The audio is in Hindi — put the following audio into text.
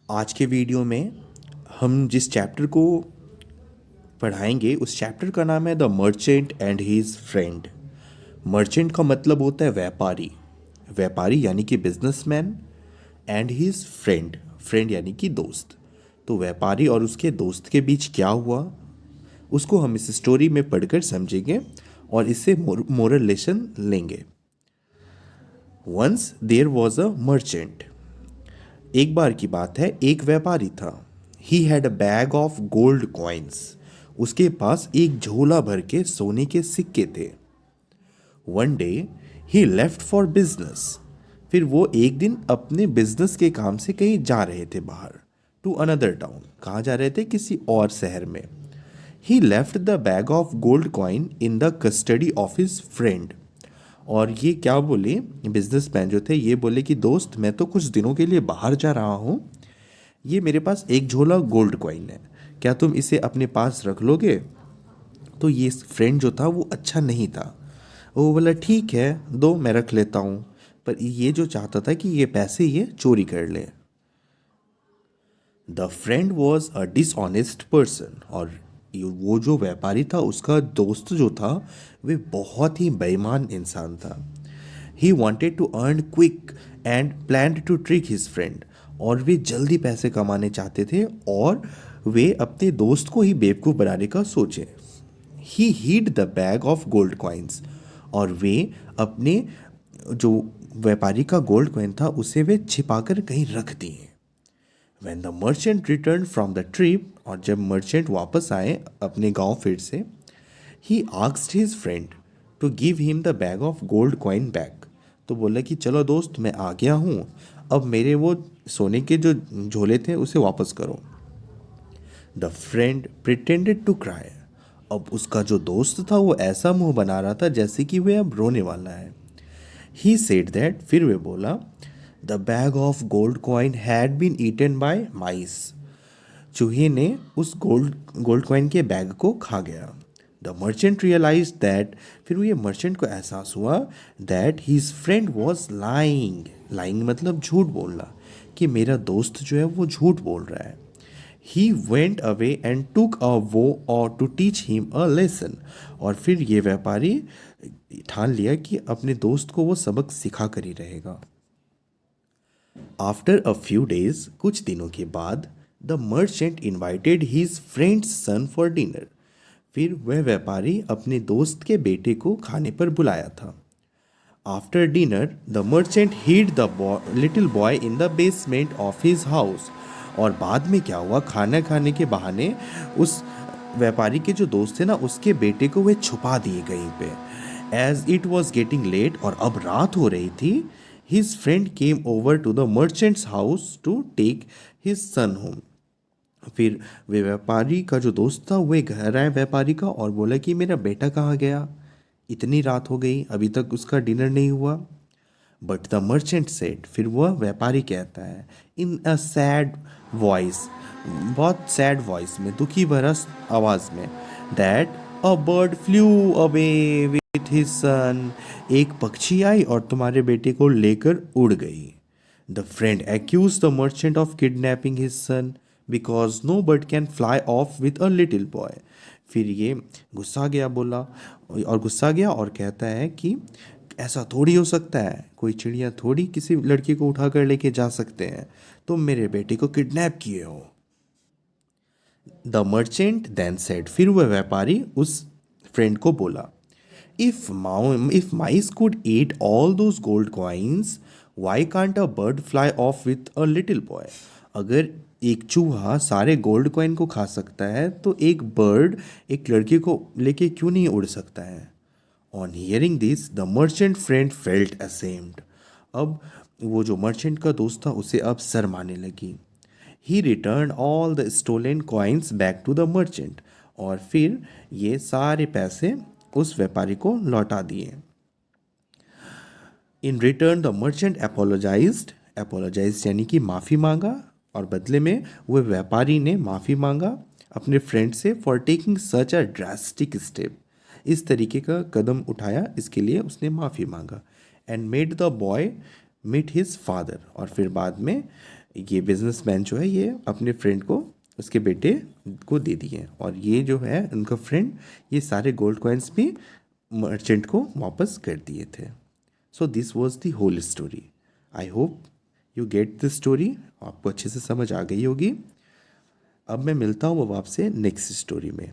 आज के वीडियो में हम जिस चैप्टर को पढ़ाएंगे उस चैप्टर का नाम है the merchant and his friend. Merchant का मतलब होता है व्यापारी, व्यापारी यानी कि businessman, and his friend, friend यानी कि दोस्त। तो व्यापारी और उसके दोस्त के बीच क्या हुआ उसको हम इस स्टोरी में पढ़कर समझेंगे और इससे मोरल लेसन लेंगे। Once there was a merchant. एक बार की बात है, एक व्यापारी था। He had a bag of gold coins. उसके पास एक झोला भर के सोने के सिक्के थे। One day he left for business. फिर वो एक दिन अपने बिजनेस के काम से कहीं जा रहे थे बाहर। टू अनदर टाउन, कहाँ जा रहे थे? किसी और शहर में। He left the bag of gold coin in the custody of his friend. और ये क्या बोले, बिजनेसमैन जो थे ये बोले कि दोस्त, मैं तो कुछ दिनों के लिए बाहर जा रहा हूँ, ये मेरे पास एक झोला गोल्ड कॉइन है, क्या तुम इसे अपने पास रख लोगे? तो ये फ्रेंड जो था वो अच्छा नहीं था। वो बोला ठीक है, दो, मैं रख लेता हूँ। पर ये जो चाहता था कि ये पैसे ये चोरी कर ले। The friend was a dishonest person. और वो जो व्यापारी था उसका दोस्त जो था वे बहुत ही बेईमान इंसान था। He wanted to earn quick and plan to trick his friend. और वे जल्दी पैसे कमाने चाहते थे और वे अपने दोस्त को ही बेवकूफ़ बनाने का सोचे। He hid the bag of gold coins. और वे अपने जो व्यापारी का गोल्ड कॉइन था उसे वे छिपाकर कहीं रख दिए। When the merchant returned from the trip, और जब मर्चेंट वापस आए अपने गांव फिर से, he asked his friend to give him the bag of gold coin back। तो बोला कि चलो दोस्त, मैं आ गया हूँ, अब मेरे वो सोने के जो झोले थे उसे वापस करो। The friend pretended to cry. अब उसका जो दोस्त था वो ऐसा मुंह बना रहा था जैसे कि वह अब रोने वाला है। ही सेड दैट, फिर वे बोला, the bag of gold coin had been eaten by mice. चूहे ने उस गोल्ड गोल्ड कॉइन के बैग को खा गया। द मर्चेंट रियलाइज दैट, फिर ये मर्चेंट को एहसास हुआ that his friend was lying. Lying मतलब झूठ बोलना, कि मेरा दोस्त जो है वो झूठ बोल रहा है। He went away and took a vow और to teach him a lesson. और फिर ये व्यापारी ठान लिया कि अपने दोस्त को वो सबक सिखा कर ही रहेगा। आफ्टर अ फ्यू डेज, कुछ दिनों के बाद, the merchant invited his friend's son for dinner. फिर वह व्यापारी अपने दोस्त के बेटे को खाने पर बुलाया था। After dinner the merchant hid the little boy in the basement of his house. और बाद में क्या हुआ, खाना खाने के बहाने उस व्यापारी के जो दोस्त थे ना उसके बेटे को वे छुपा दिए कहीं पे। As it was getting late, और अब रात हो रही थी, his friend came over to the merchant's house to take his son home. फिर वे व्यापारी का जो दोस्त था वह घर आया व्यापारी का और बोला कि मेरा बेटा कहाँ गया, इतनी रात हो गई अभी तक उसका डिनर नहीं हुआ। बट द मर्चेंट सेड, फिर वह व्यापारी कहता है इन अ सैड वॉइस, बहुत सैड वॉइस में, दुखी भरा आवाज़ में, that a bird flu away with his son. एक पक्षी आई और तुम्हारे बेटे को लेकर उड़ गई। The friend accused the merchant of kidnapping his son because no bird can fly off with a little boy. फिर ये गुस्सा गया, बोला और गुस्सा गया और कहता है कि ऐसा थोड़ी हो सकता है, कोई चिड़िया थोड़ी किसी लड़के को उठा कर लेके जा सकते हैं, तुम मेरे बेटे को किडनैप किए हो। द मर्चेंट देन सेड, फिर वह व्यापारी उस फ्रेंड को बोला, if mice could eat all those gold coins, why can't a bird fly off with a little boy. अगर एक चूहा सारे गोल्ड कॉइन को खा सकता है तो एक बर्ड एक लड़के को लेके क्यों नहीं उड़ सकता है? On hearing this the merchant friend felt ashamed. अब वो जो मर्चेंट का दोस्त था उसे अब शर्म आने लगी। He return all the stolen coins back to the merchant. और फिर ये सारे पैसे उस व्यापारी को लौटा दिए। In return the merchant apologised, apologise यानी कि माफ़ी मांगा, और बदले में वह व्यापारी ने माफ़ी मांगा अपने फ्रेंड से for taking such a drastic step. इस तरीके का कदम उठाया, इसके लिए उसने माफ़ी मांगा। And made the boy meet his father. और फिर बाद में ये बिजनेसमैन जो है ये अपने फ्रेंड को उसके बेटे को दे दिए और ये जो है उनका फ्रेंड ये सारे गोल्ड कॉइन्स भी मर्चेंट को वापस कर दिए थे। So this was the whole story. I hope you get this story, आपको अच्छे से समझ आ गई होगी। अब मैं मिलता हूँ अब आपसे नेक्स्ट स्टोरी में।